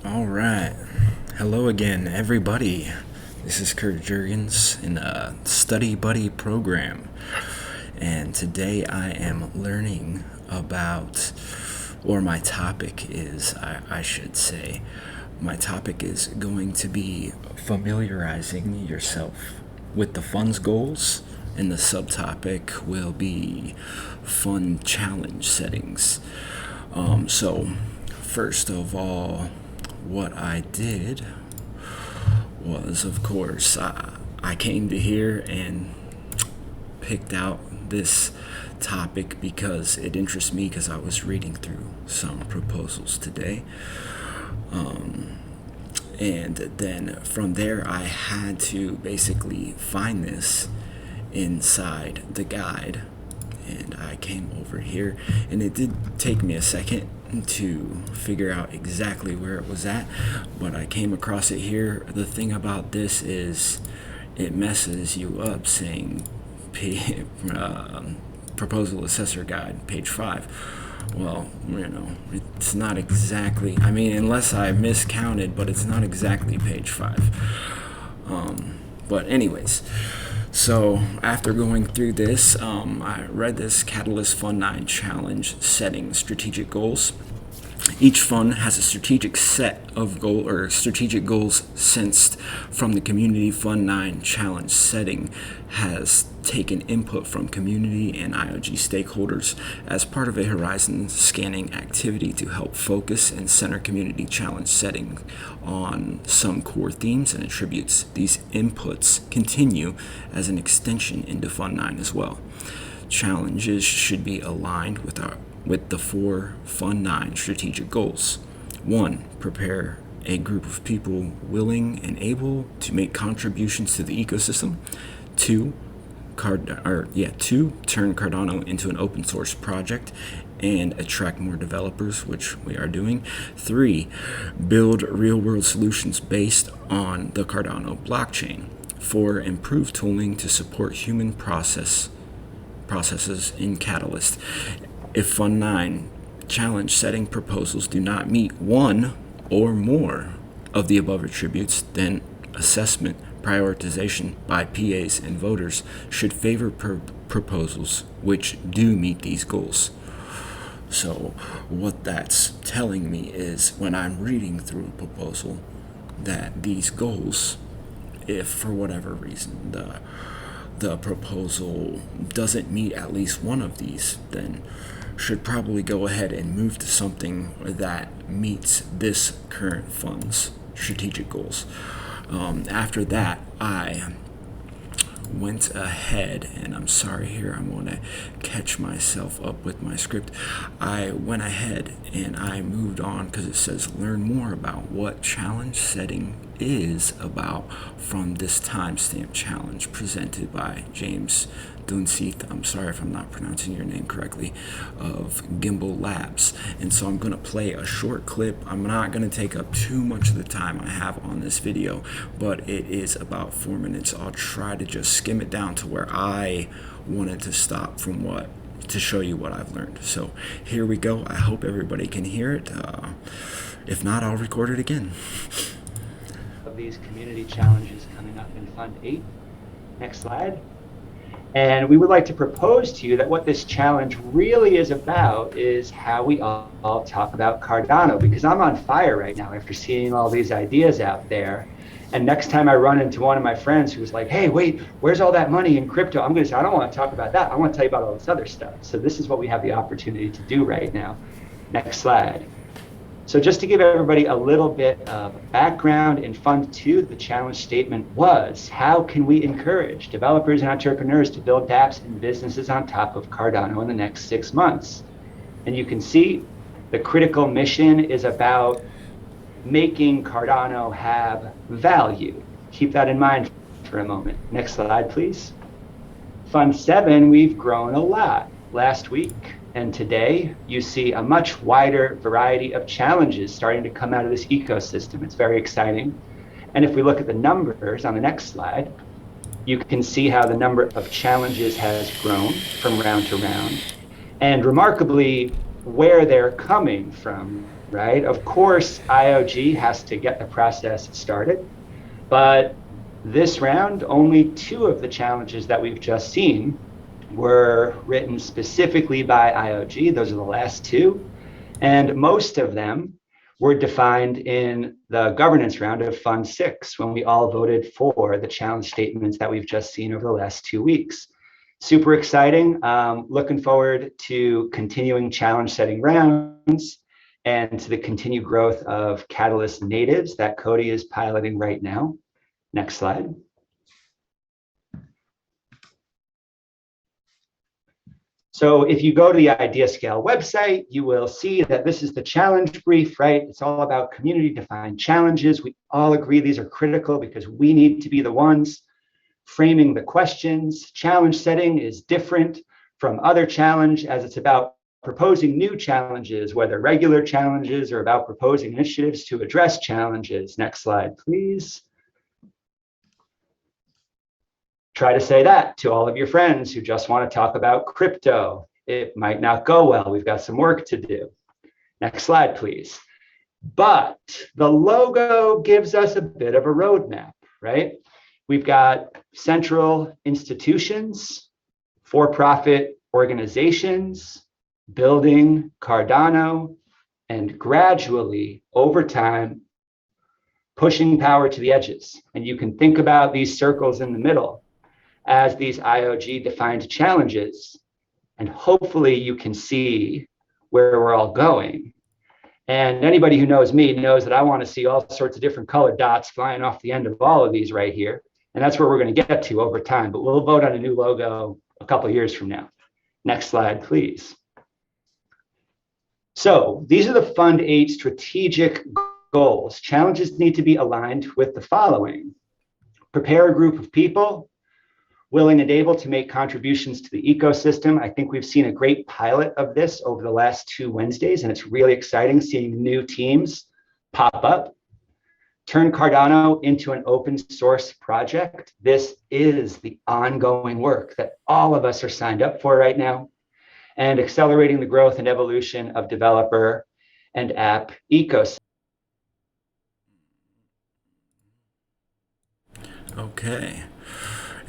All right. Hello again, everybody. This is Kurt Jurgens in the Study Buddy program. And today I am learning about, or my topic is, I should say, my topic is going to be familiarizing yourself with the fund's goals, and the subtopic will be fund challenge settings. So, first of all, what I did was, of course, I came to here and picked out this topic because it interests me because I was reading through some proposals today. And then from there, I had to basically find this inside the guide. And I came over here, and it did take me a second to figure out exactly where it was at, but I came across it here. The thing about this is it messes you up saying proposal assessor guide, page 5. Well, it's not exactly, unless I miscounted, but it's not exactly page 5. But anyways, so after going through this, I read this Catalyst Fund 9 Challenge Setting Strategic Goals. Each fund has a strategic set of strategic goals sensed from the Community Fund 9 Challenge setting, has taken input from community and IOG stakeholders as part of a horizon scanning activity to help focus and center community challenge setting on some core themes and attributes. These inputs continue as an extension into Fund 9 as well. Challenges should be aligned with the 4 Fund 9 strategic goals. 1. Prepare a group of people willing and able to make contributions to the ecosystem. 2. Turn Cardano into an open source project and attract more developers, which we are doing. 3. Build real world solutions based on the Cardano blockchain. 4. Improve tooling to support human processes in Catalyst. If Fund 9 challenge setting proposals do not meet one or more of the above attributes, then assessment prioritization by PAs and voters should favor proposals which do meet these goals. So what that's telling me is when I'm reading through a proposal that these goals, if for whatever reason the proposal doesn't meet at least one of these, then should probably go ahead and move to something that meets this current fund's strategic goals. After that, I went ahead, and I'm sorry here, I'm going to catch myself up with my script. I went ahead and I moved on because it says learn more about what challenge setting is about from this timestamp challenge presented by James Dunseith, I'm sorry if I'm not pronouncing your name correctly, of Gimbal Labs. And so I'm going to play a short clip. I'm not going to take up too much of the time I have on this video, but it is about 4 minutes. I'll try to just skim it down to where I wanted to stop to show you what I've learned. So here we go. I hope everybody can hear it. If not, I'll record it again. Of these community challenges coming up in Fund 8. Next slide. And we would like to propose to you that what this challenge really is about is how we all talk about Cardano, because I'm on fire right now after seeing all these ideas out there. And next time I run into one of my friends who's like, hey, wait, where's all that money in crypto? I'm going to say, I don't want to talk about that. I want to tell you about all this other stuff. So this is what we have the opportunity to do right now. Next slide. So just to give everybody a little bit of background, in Fund 2, the challenge statement was, how can we encourage developers and entrepreneurs to build dApps and businesses on top of Cardano in the next 6 months? And you can see the critical mission is about making Cardano have value. Keep that in mind for a moment. Next slide, please. Fund 7, we've grown a lot. Last week and today, you see a much wider variety of challenges starting to come out of this ecosystem. It's very exciting. And if we look at the numbers on the next slide, you can see how the number of challenges has grown from round to round. And remarkably, where they're coming from right? Of course, IOG has to get the process started, but this round, only two of the challenges that we've just seen were written specifically by IOG. Those are the last two. And most of them were defined in the governance round of Fund 6 when we all voted for the challenge statements that we've just seen over the last 2 weeks. Super exciting. Looking forward to continuing challenge setting rounds and to the continued growth of Catalyst natives that Cody is piloting right now. Next slide. So if you go to the IdeaScale website, you will see that this is the challenge brief, right? It's all about community-defined challenges. We all agree these are critical because we need to be the ones framing the questions. Challenge setting is different from other challenge as it's about proposing new challenges, whether regular challenges or about proposing initiatives to address challenges. Next slide, please. Try to say that to all of your friends who just want to talk about crypto. It might not go well. We've got some work to do. Next slide, please. But the logo gives us a bit of a roadmap, right? We've got central institutions, for-profit organizations, building Cardano, and gradually, over time, pushing power to the edges. And you can think about these circles in the middle as these IOG defined challenges. And hopefully you can see where we're all going. And anybody who knows me knows that I want to see all sorts of different colored dots flying off the end of all of these right here. And that's where we're going to get to over time. But we'll vote on a new logo a couple of years from now. Next slide, please. So these are the Fund 8 strategic goals. Challenges need to be aligned with the following. Prepare a group of people willing and able to make contributions to the ecosystem. I think we've seen a great pilot of this over the last 2 Wednesdays, and it's really exciting seeing new teams pop up. Turn Cardano into an open source project. This is the ongoing work that all of us are signed up for right now, and accelerating the growth and evolution of developer and app ecosystems. Okay.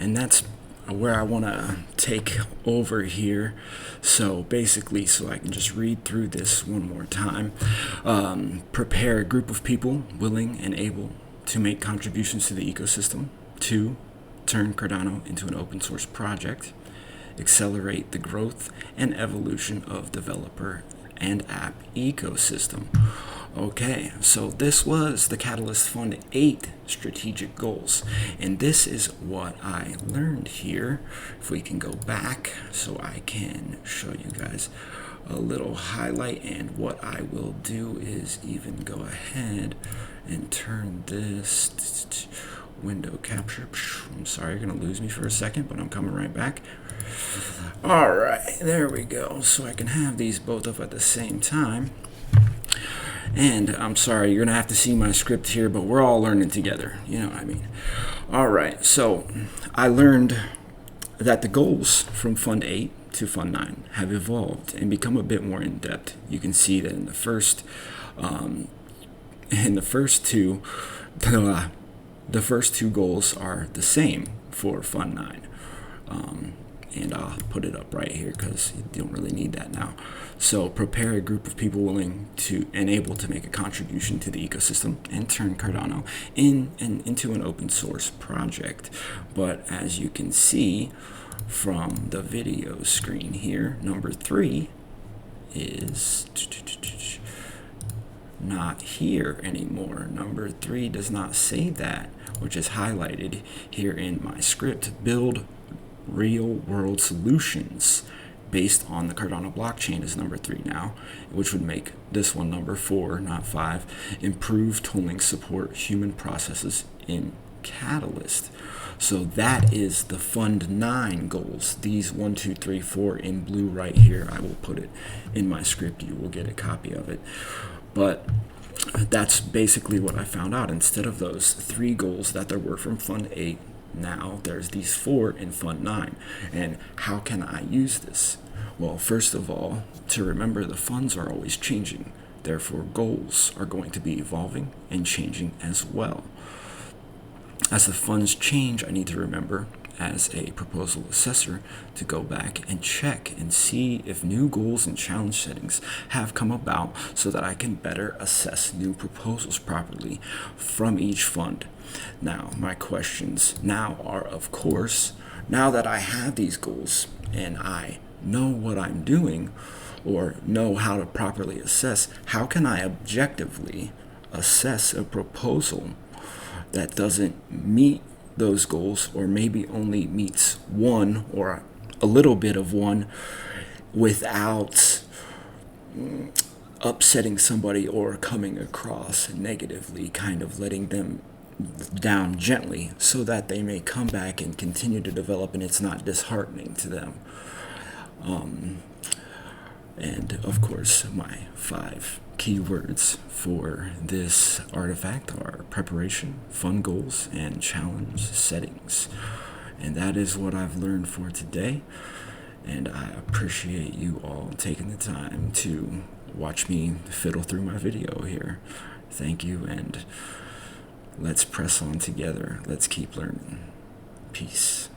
And that's where I want to take over here. So basically, so I can just read through this one more time. Prepare a group of people willing and able to make contributions to the ecosystem. 2, turn Cardano into an open source project. Accelerate the growth and evolution of developer and app ecosystem. Okay, so this was the Catalyst Fund 8 strategic goals, and this is what I learned here. If we can go back so I can show you guys a little highlight, and what I will do is even go ahead and turn this window capture. I'm sorry, you're going to lose me for a second, but I'm coming right back. All right, there we go. So I can have these both up at the same time. And I'm sorry, you're going to have to see my script here, but we're all learning together. You know what I mean? All right, so I learned that the goals from Fund 8 to Fund 9 have evolved and become a bit more in-depth. You can see that in the first two, the first two goals are the same for Fund 9. And I'll put it up right here because you don't really need that now. So prepare a group of people willing to and able to make a contribution to the ecosystem and turn Cardano into an open source project. But as you can see from the video screen here, number 3 is not here anymore. Number 3 does not say that, which is highlighted here in my script. Build real world solutions based on the Cardano blockchain is number 3 now, which would make this one number 4, not 5. Improve tooling support human processes in Catalyst. So that is the Fund 9 goals. These 1, 2, 3, 4 in blue right here. I will put it in my script. You will get a copy of it. But that's basically what I found out. Instead of those 3 goals that there were from Fund 8, now there's these 4 in Fund 9. And how can I use this? Well, first of all, to remember the funds are always changing. Therefore, goals are going to be evolving and changing as well. As the funds change, I need to remember, as a proposal assessor, to go back and check and see if new goals and challenge settings have come about so that I can better assess new proposals properly from each fund. Now, my questions now are, of course, now that I have these goals and I know what I'm doing or know how to properly assess, how can I objectively assess a proposal that doesn't meet those goals, or maybe only meets one or a little bit of one, without upsetting somebody or coming across negatively, kind of letting them down gently so that they may come back and continue to develop and it's not disheartening to them. And of course, my 5 keywords for this artifact are preparation, fund goals, and challenge settings. And that is what I've learned for today. And I appreciate you all taking the time to watch me fiddle through my video here. Thank you, and let's press on together. Let's keep learning. Peace.